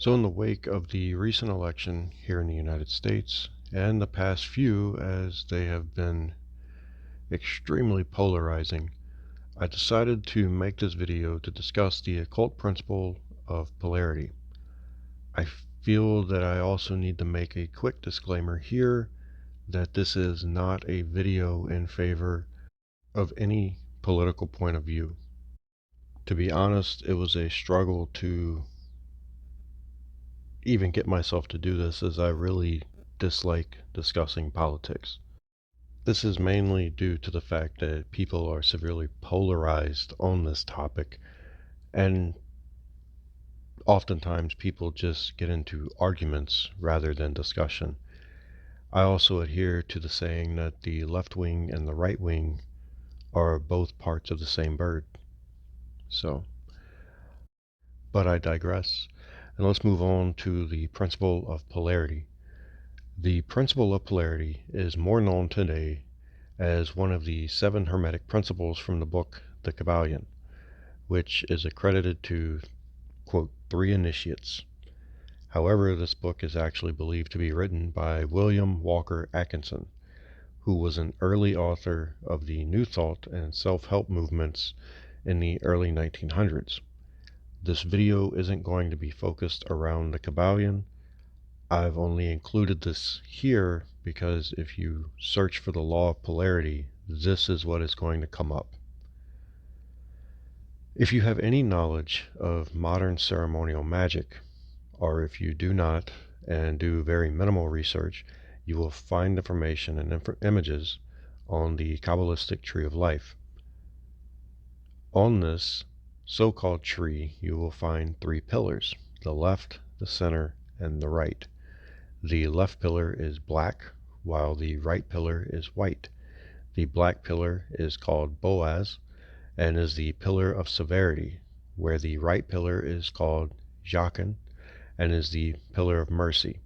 So in the wake of the recent election here in the United States, and the past few as they have been extremely polarizing, I decided to make this video to discuss the occult principle of polarity. I feel that I also need to make a quick disclaimer here that this is not a video in favor of any political point of view. To be honest, it was a struggle to even get myself to do this, as I really dislike discussing politics. This is mainly due to the fact that people are severely polarized on this topic, and oftentimes people just get into arguments rather than discussion. I also adhere to the saying that the left wing and the right wing are both parts of the same bird. But I digress, and let's move on to the principle of polarity. The principle of polarity is more known today as one of the 7 Hermetic principles from the book The Kabbalion, which is accredited to, quote, 3 initiates. However, this book is actually believed to be written by William Walker Atkinson, who was an early author of the New Thought and self-help movements in the early 1900s. This video isn't going to be focused around the Kabbalion. I've only included this here because if you search for the law of polarity, this is what is going to come up. If you have any knowledge of modern ceremonial magic, or if you do not and do very minimal research, you will find information and images on the Kabbalistic tree of life. On this so-called tree, you will find 3 pillars: the left, the center, and the right. The left pillar is black, while the right pillar is white. The black pillar is called Boaz, and is the pillar of severity, where the right pillar is called Jachin, and is the pillar of mercy.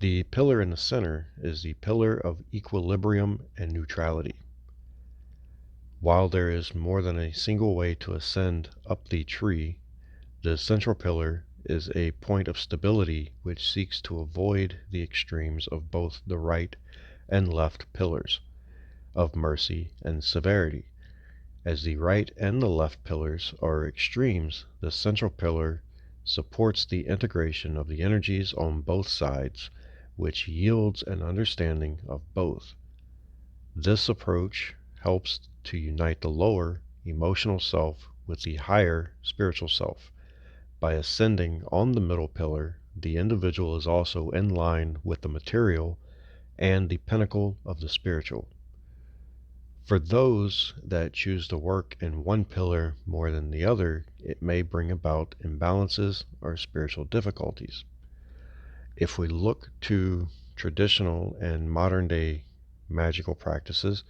The pillar in the center is the pillar of equilibrium and neutrality. While there is more than a single way to ascend up the tree, the central pillar is a point of stability which seeks to avoid the extremes of both the right and left pillars, of mercy and severity. As the right and the left pillars are extremes, the central pillar supports the integration of the energies on both sides, which yields an understanding of both. This approach helps to unite the lower emotional self with the higher spiritual self. By ascending on the middle pillar, the individual is also in line with the material and the pinnacle of the spiritual. For those that choose to work in one pillar more than the other, it may bring about imbalances or spiritual difficulties. If we look to traditional and modern day magical practices,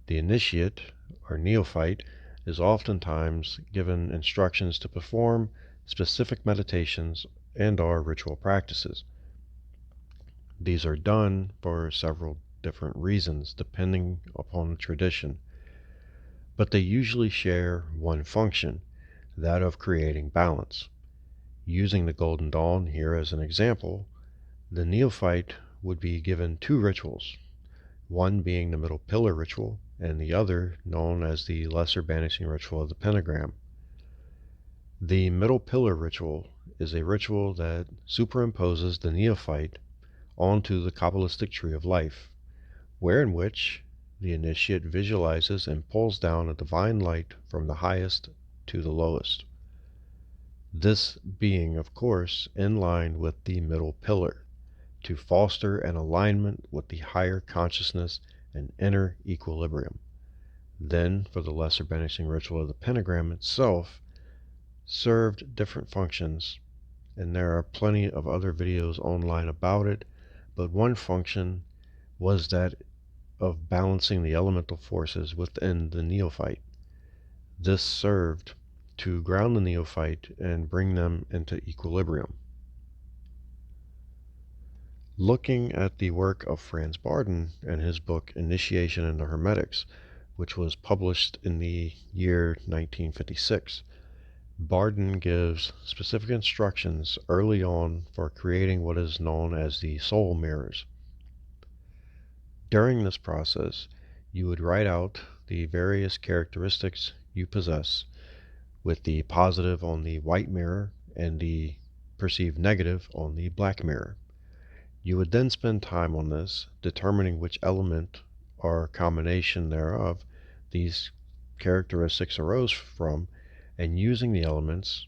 the initiate or neophyte is oftentimes given instructions to perform specific meditations and/or ritual practices. These are done for several different reasons depending upon the tradition, but they usually share one function, that of creating balance. Using the Golden Dawn here as an example, the neophyte would be given 2 rituals, one being the middle pillar ritual and the other known as the lesser banishing ritual of the pentagram. The middle pillar ritual is a ritual that superimposes the neophyte onto the Kabbalistic tree of life, wherein which the initiate visualizes and pulls down a divine light from the highest to the lowest. This being, of course, in line with the middle pillar, to foster an alignment with the higher consciousness and inner equilibrium. Then, for the lesser banishing ritual of the pentagram itself, served different functions, and there are plenty of other videos online about it, but one function was that of balancing the elemental forces within the neophyte. This served to ground the neophyte and bring them into equilibrium. Looking at the work of Franz Barden and his book Initiation into Hermetics, which was published in the year 1956, Barden gives specific instructions early on for creating what is known as the soul mirrors. During this process, you would write out the various characteristics you possess, with the positive on the white mirror and the perceived negative on the black mirror. You would then spend time on this, determining which element or combination thereof these characteristics arose from, and using the elements,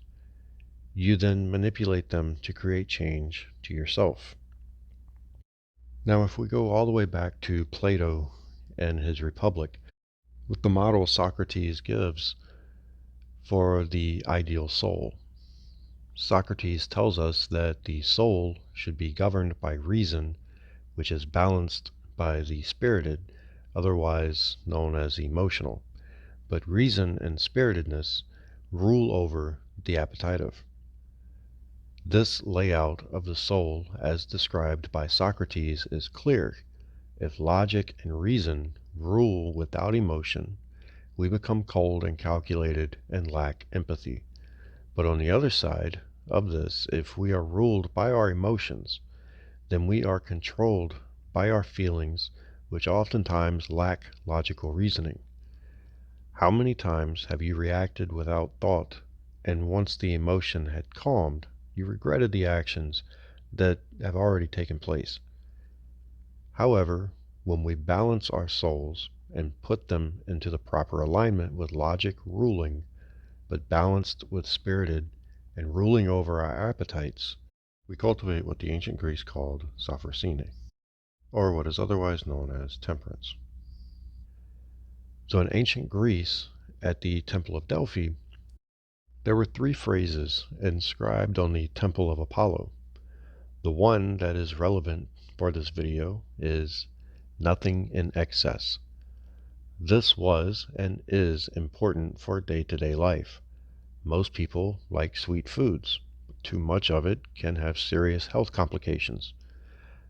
you then manipulate them to create change to yourself. Now, if we go all the way back to Plato and his Republic, with the model Socrates gives for the ideal soul, Socrates tells us that the soul should be governed by reason, which is balanced by the spirited, otherwise known as emotional. But reason and spiritedness rule over the appetitive. This layout of the soul, as described by Socrates, is clear. If logic and reason rule without emotion, we become cold and calculated and lack empathy. But on the other side of this, if we are ruled by our emotions, then we are controlled by our feelings, which oftentimes lack logical reasoning. How many times have you reacted without thought, and once the emotion had calmed, you regretted the actions that have already taken place? However, when we balance our souls and put them into the proper alignment with logic ruling, but balanced with spirited and ruling over our appetites, we cultivate what the ancient Greeks called sophrosine, or what is otherwise known as temperance. So in ancient Greece, at the Temple of Delphi, there were three phrases inscribed on the Temple of Apollo. The one that is relevant for this video is nothing in excess. This was and is important for day-to-day life. Most people like sweet foods. Too much of it can have serious health complications.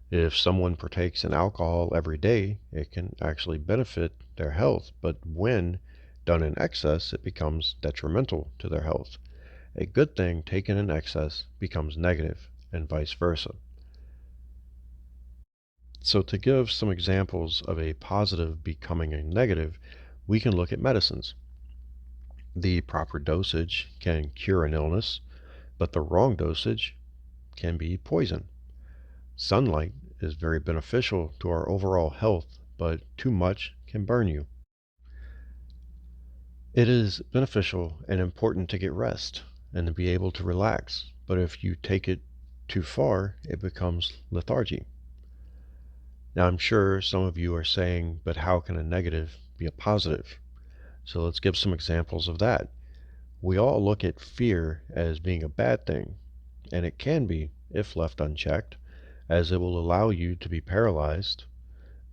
If someone partakes in alcohol every day, it can actually benefit their health, but when done in excess, it becomes detrimental to their health. A good thing taken in excess becomes negative, and vice versa. So to give some examples of a positive becoming a negative, we can look at medicines. The proper dosage can cure an illness, but the wrong dosage can be poison. Sunlight is very beneficial to our overall health, but too much can burn you. It is beneficial and important to get rest and to be able to relax, but if you take it too far, it becomes lethargy. Now, I'm sure some of you are saying, but how can a negative be a positive? So let's give some examples of that. We all look at fear as being a bad thing, and it can be if left unchecked, as it will allow you to be paralyzed,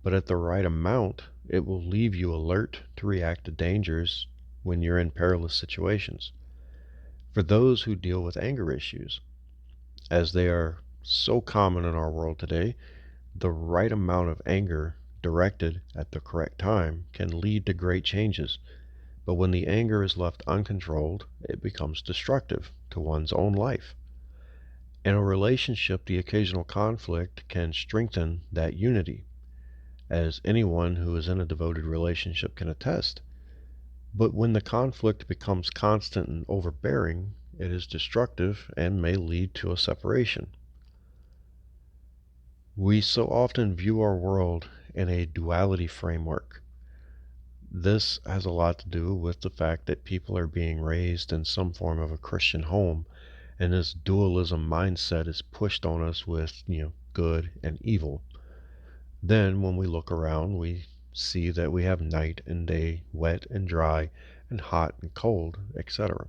but at the right amount, it will leave you alert to react to dangers when you're in perilous situations. For those who deal with anger issues, as they are so common in our world today, the right amount of anger directed at the correct time can lead to great changes. But when the anger is left uncontrolled, it becomes destructive to one's own life. In a relationship, the occasional conflict can strengthen that unity, as anyone who is in a devoted relationship can attest. But when the conflict becomes constant and overbearing, it is destructive and may lead to a separation. We so often view our world in a duality framework. This has a lot to do with the fact that people are being raised in some form of a Christian home, and this dualism mindset is pushed on us with, good and evil. Then when we look around, we see that we have night and day, wet and dry, and hot and cold, etc.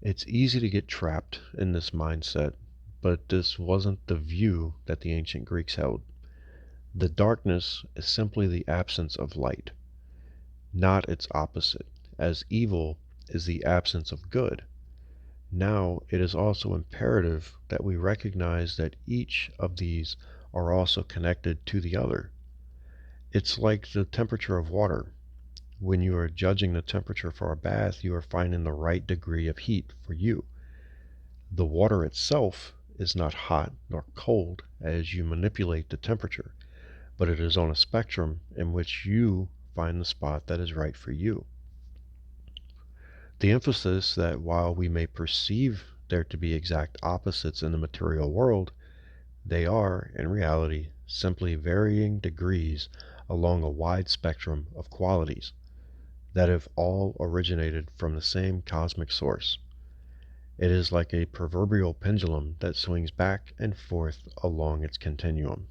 It's easy to get trapped in this mindset, but this wasn't the view that the ancient Greeks held. The darkness is simply the absence of light, not its opposite, as evil is the absence of good. Now it is also imperative that we recognize that each of these are also connected to the other. It's like the temperature of water. When you are judging the temperature for a bath, you are finding the right degree of heat for you. The water itself is not hot nor cold as you manipulate the temperature, but it is on a spectrum in which you find the spot that is right for you. The emphasis that while we may perceive there to be exact opposites in the material world, they are, in reality, simply varying degrees along a wide spectrum of qualities that have all originated from the same cosmic source. It is like a proverbial pendulum that swings back and forth along its continuum.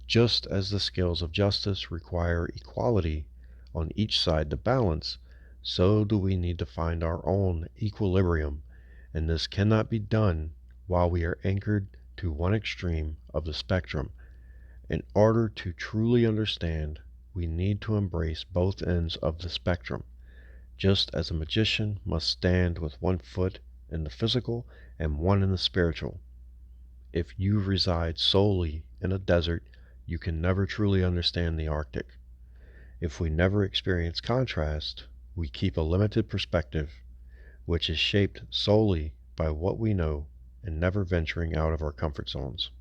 Just as the scales of justice require equality on each side to balance, so do we need to find our own equilibrium, and this cannot be done while we are anchored to one extreme of the spectrum. In order to truly understand, we need to embrace both ends of the spectrum, just as a magician must stand with one foot in the physical and one in the spiritual. If you reside solely in a desert, you can never truly understand the Arctic. If we never experience contrast, we keep a limited perspective, which is shaped solely by what we know and never venturing out of our comfort zones.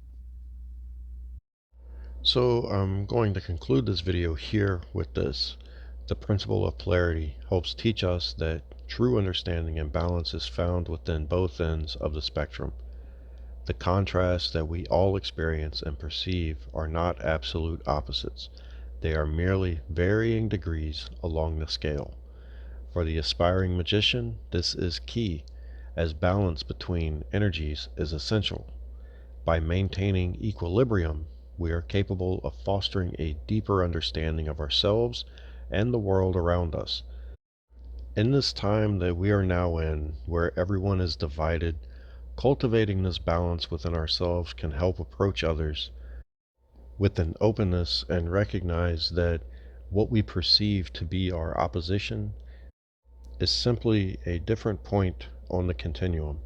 So I'm going to conclude this video here with this. The principle of polarity helps teach us that true understanding and balance is found within both ends of the spectrum. The contrasts that we all experience and perceive are not absolute opposites. They are merely varying degrees along the scale. For the aspiring magician, this is key, as balance between energies is essential. By maintaining equilibrium, we are capable of fostering a deeper understanding of ourselves and the world around us. In this time that we are now in, where everyone is divided, cultivating this balance within ourselves can help approach others with an openness and recognize that what we perceive to be our opposition is simply a different point on the continuum.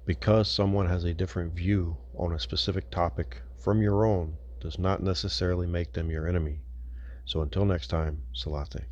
Because someone has a different view on a specific topic from your own does not necessarily make them your enemy. So until next time, Salate.